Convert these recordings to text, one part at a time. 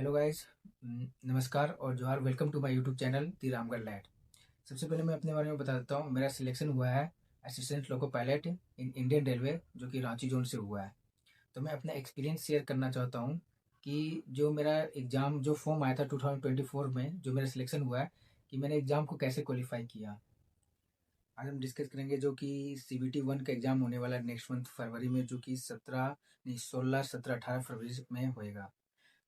Hello guys. नमस्कार और जोहार। Welcome to my YouTube channel the Ramgarh lad. सबसे पहले मैं अपने बारे में बता देता हूँ। मेरा सिलेक्शन हुआ है assistant loco pilot in Indian railway, जो कि रांची जोन से हुआ है। तो मैं अपना एक्सपीरियंस शेयर करना चाहता हूँ कि जो मेरा एग्ज़ाम जो फॉर्म आया था 2024 में, जो मेरा सिलेक्शन हुआ है, कि मैंने एग्ज़ाम को कैसे क्वालिफाई किया। आज हम डिस्कस करेंगे जो कि CBT 1 का एग्ज़ाम होने वाला है नेक्स्ट मंथ फरवरी में, जो कि 16, 17, 18 फरवरी में होएगा।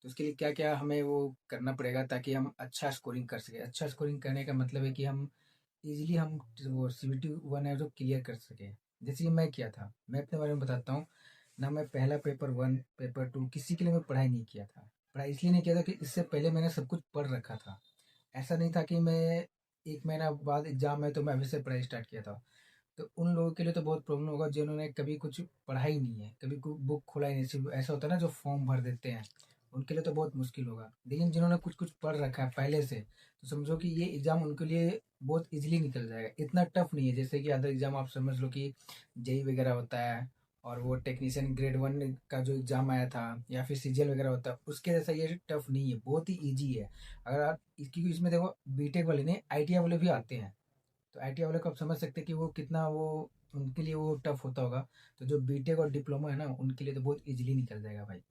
तो उसके लिए क्या क्या हमें वो करना पड़ेगा ताकि हम अच्छा स्कोरिंग कर सकें। अच्छा स्कोरिंग करने का मतलब है कि हम इजीली हम वो CBT 1 है जो क्लियर कर सकें। जैसे कि मैं किया था, मैं अपने बारे में बताता हूँ ना। मैं पहला पेपर 1 पेपर 2 किसी के लिए मैं पढ़ाई नहीं किया था। पढ़ाई इसलिए नहीं किया था कि इससे पहले मैंने सब कुछ पढ़ रखा था। ऐसा नहीं था कि मैं एक महीना बाद एग्जाम है तो मैं अभी से पढ़ाई स्टार्ट किया था। तो उन लोगों के लिए तो बहुत प्रॉब्लम होगा जिन्होंने कभी कुछ पढ़ा ही नहीं है, कभी बुक खोला ही नहीं। सिर्फ ऐसा होता है ना जो फॉर्म भर देते हैं, उनके लिए तो बहुत मुश्किल होगा। लेकिन जिन्होंने कुछ कुछ पढ़ रखा है पहले से, तो समझो कि ये एग्ज़ाम उनके लिए बहुत इजीली निकल जाएगा। इतना टफ नहीं है जैसे कि अदर एग्ज़ाम आप समझ लो कि जेई वगैरह होता है, और वो टेक्नीशियन ग्रेड 1 का जो एग्ज़ाम आया था, या फिर सीजीएल वगैरह होता है, उसके जैसा ये टफ नहीं है, बहुत ही ईजी है। अगर आप क्योंकि इसमें देखो बीटेक वाले नहीं, आईटीआई वाले भी आते हैं। तो आईटीआई वाले को आप समझ सकते हैं कि वो कितना वो उनके लिए वो टफ होता होगा। तो जो बीटेक और डिप्लोमा है ना, उनके लिए तो बहुत इजीली निकल जाएगा भाई।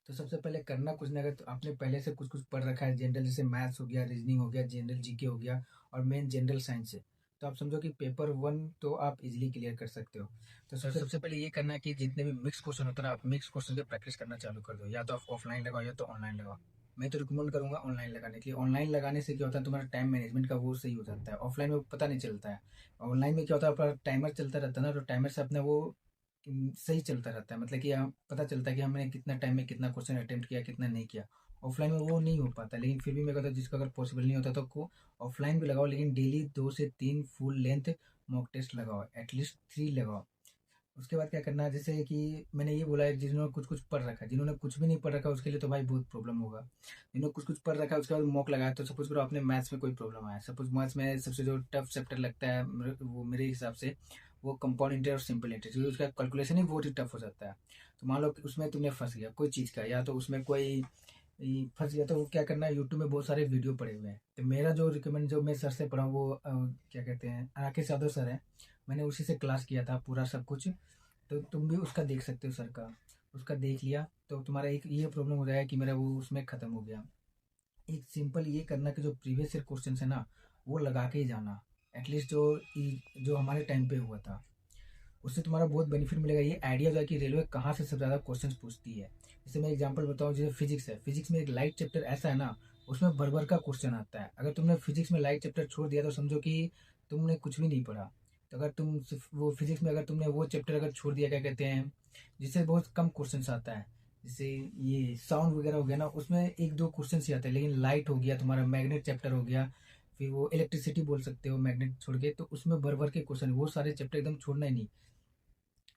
तो सबसे पहले करना कुछ नहीं, अगर तो आपने पहले से कुछ कुछ पढ़ रखा है जनरल, जैसे मैथ्स हो गया, रीजनिंग हो गया, जनरल जीके हो गया, और मेन जनरल साइंस है, तो आप समझो कि पेपर 1 तो आप इजीली क्लियर कर सकते हो। तो सबसे पहले ये करना है कि जितने भी मिक्स क्वेश्चन होता है ना, आप मिक्स क्वेश्चन की प्रैक्टिस करना चालू कर दो। या तो आप ऑफलाइन लगाओ या तो ऑनलाइन लगाओ। मैं तो रिकमेंड करूंगा ऑनलाइन लगाने के लिए। ऑनलाइन लगाने से क्या होता है, तुम्हारा टाइम मैनेजमेंट का वो सही हो जाता है। ऑफलाइन में पता नहीं चलता है। ऑनलाइन में क्या होता है, आपका टाइमर चलता रहता है ना, तो टाइमर से अपना वो सही चलता रहता है। मतलब कि हम पता चलता है कि हमने कितना टाइम में कितना क्वेश्चन अटेम्प्ट किया, कितना नहीं किया। ऑफलाइन में वो नहीं हो पाता। लेकिन फिर भी मैं कहता हूँ जिसका अगर पॉसिबल नहीं होता तो को ऑफलाइन भी लगाओ, लेकिन डेली 2 से 3 फुल लेंथ मॉक टेस्ट लगाओ, एटलीस्ट 3 लगाओ। उसके बाद क्या करना है, जैसे कि मैंने ये बोला है, जिन्होंने कुछ कुछ पढ़ रखा है, जिन्होंने कुछ भी नहीं पढ़ रखा उसके लिए तो भाई बहुत प्रॉब्लम होगा। जिन्होंने कुछ कुछ पढ़ रखा है उसके बाद मॉक लगाया, तो सपोज करो आपने मैथ्स में कोई प्रॉब्लम आया। सपोज मैथ्स में सबसे जो टफ चैप्टर लगता है वो मेरे हिसाब से वो कंपाउंड इंटरेस्ट और सिंपल इंटरेस्ट, क्योंकि उसका कैलकुलेशन ही बहुत ही टफ हो जाता है। तो मान लो कि उसमें तुमने फंस गया कोई चीज़ का, या तो उसमें कोई फंस गया, तो क्या करना है, यूट्यूब में बहुत सारे वीडियो पड़े हुए हैं। तो मेरा जो रिकमेंड जो मैं सर से पढ़ा हूँ वो क्या कहते हैं, राकेश यादव सर है। मैंने उसी से क्लास किया था पूरा सब कुछ। तो तुम भी उसका देख सकते हो, सर का। उसका देख लिया तो तुम्हारा एक ये प्रॉब्लम हो जाएगा कि मेरा वो उसमें ख़त्म हो गया। एक सिंपल ये करना कि जो प्रीवियस ईयर क्वेश्चन है ना, वो लगा के ही जाना। एटलीस्ट जो हमारे टाइम पे हुआ था, उससे तुम्हारा बहुत बेनिफिट मिलेगा। ये आइडिया हो जाए कि रेलवे कहाँ से सबसे ज़्यादा क्वेश्चन पूछती है। जैसे मैं एग्जांपल बताऊँ, जैसे फिजिक्स है, फिजिक्स में एक लाइट चैप्टर ऐसा है ना, उसमें भर भर का क्वेश्चन आता है। अगर तुमने फिजिक्स में लाइट चैप्टर छोड़ दिया तो समझो कि तुमने कुछ भी नहीं पढ़ा। तो अगर तुम सिर्फ वो फिजिक्स में अगर तुमने वो चैप्टर अगर छोड़ दिया, क्या कहते हैं, जिससे बहुत कम क्वेश्चन आता है, जैसे ये साउंड वगैरह हो गया ना, उसमें एक दो क्वेश्चन ही आते हैं। लेकिन लाइट हो गया तुम्हारा, मैग्नेट चैप्टर हो गया, फिर वो इलेक्ट्रिसिटी बोल सकते हो मैग्नेट छोड़ के, तो उसमें भर भर के क्वेश्चन, वो सारे चैप्टर एकदम छोड़ना ही नहीं।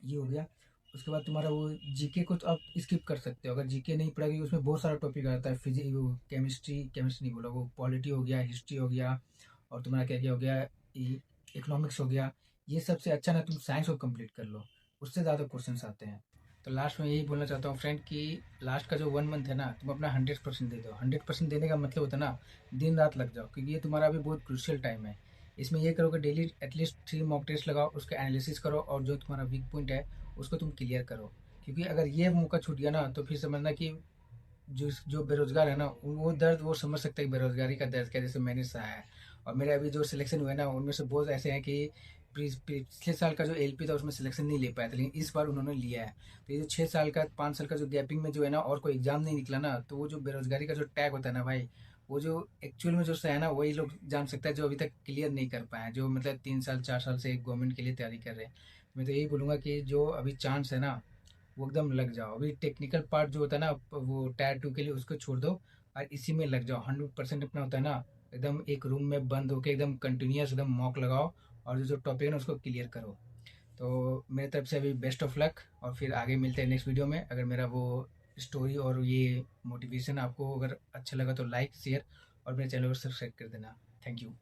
ये हो गया। उसके बाद तुम्हारा वो जीके को तो आप स्किप कर सकते हो। अगर जीके नहीं पढ़ोगे, उसमें बहुत सारा टॉपिक आता है। फिजिक्स, वो केमिस्ट्री नहीं बोला, वो पॉलिटी हो गया, हिस्ट्री हो गया, और तुम्हारा क्या क्या हो गया, इकोनॉमिक्स हो गया। ये सबसे अच्छा ना तुम साइंस को कंप्लीट कर लो, उससे ज़्यादा क्वेश्चन आते हैं। तो लास्ट में यही बोलना चाहता हूँ फ्रेंड कि लास्ट का जो 1 मंथ है ना, तुम अपना 100% दे दो। 100% देने का मतलब होता है ना, दिन रात लग जाओ, क्योंकि ये तुम्हारा अभी बहुत क्रूशियल टाइम है। इसमें ये करो कि डेली एटलीस्ट 3 मॉक टेस्ट लगाओ, उसका एनालिसिस करो, और जो तुम्हारा वीक पॉइंट है उसको तुम क्लियर करो। क्योंकि अगर ये मौका छूट गया ना, तो फिर समझना कि जो जो बेरोजगार है ना, वो दर्द वो समझ सकते हैं कि बेरोजगारी का दर्द क्या, जैसे मैंने सहा है। और मेरे अभी जो सिलेक्शन हुए ना, उनमें से बहुत ऐसे हैं कि पिछले साल का जो एलपी था उसमें सिलेक्शन नहीं ले पाया था, लेकिन इस बार उन्होंने लिया है। तो ये जो 6 साल का 5 साल का जो गैपिंग में जो है ना, और कोई एग्जाम नहीं निकला ना, तो वो जो बेरोजगारी का जो टैग होता है ना भाई, वो जो एक्चुअल में जो है ना, वही लोग जान सकता है जो अभी तक क्लियर नहीं कर पाए हैं, जो मतलब 3 साल 4 साल से गवर्नमेंट के लिए तैयारी कर रहे हैं। मैं तो यही बोलूँगा कि जो अभी चांस है ना, वो एकदम लग जाओ। अभी टेक्निकल पार्ट जो होता है ना, वो टायर 2 के लिए उसको छोड़ दो, और इसी में लग जाओ। 100% अपना होता है ना, एकदम एक रूम में बंद होके एकदम कंटिन्यूस एकदम मॉक लगाओ, और जो जो टॉपिक है ना उसको क्लियर करो। तो मेरी तरफ से अभी बेस्ट ऑफ लक, और फिर आगे मिलते हैं नेक्स्ट वीडियो में। अगर मेरा वो स्टोरी और ये मोटिवेशन आपको अगर अच्छा लगा तो लाइक शेयर, और मेरे चैनल को सब्सक्राइब कर देना। Thank you.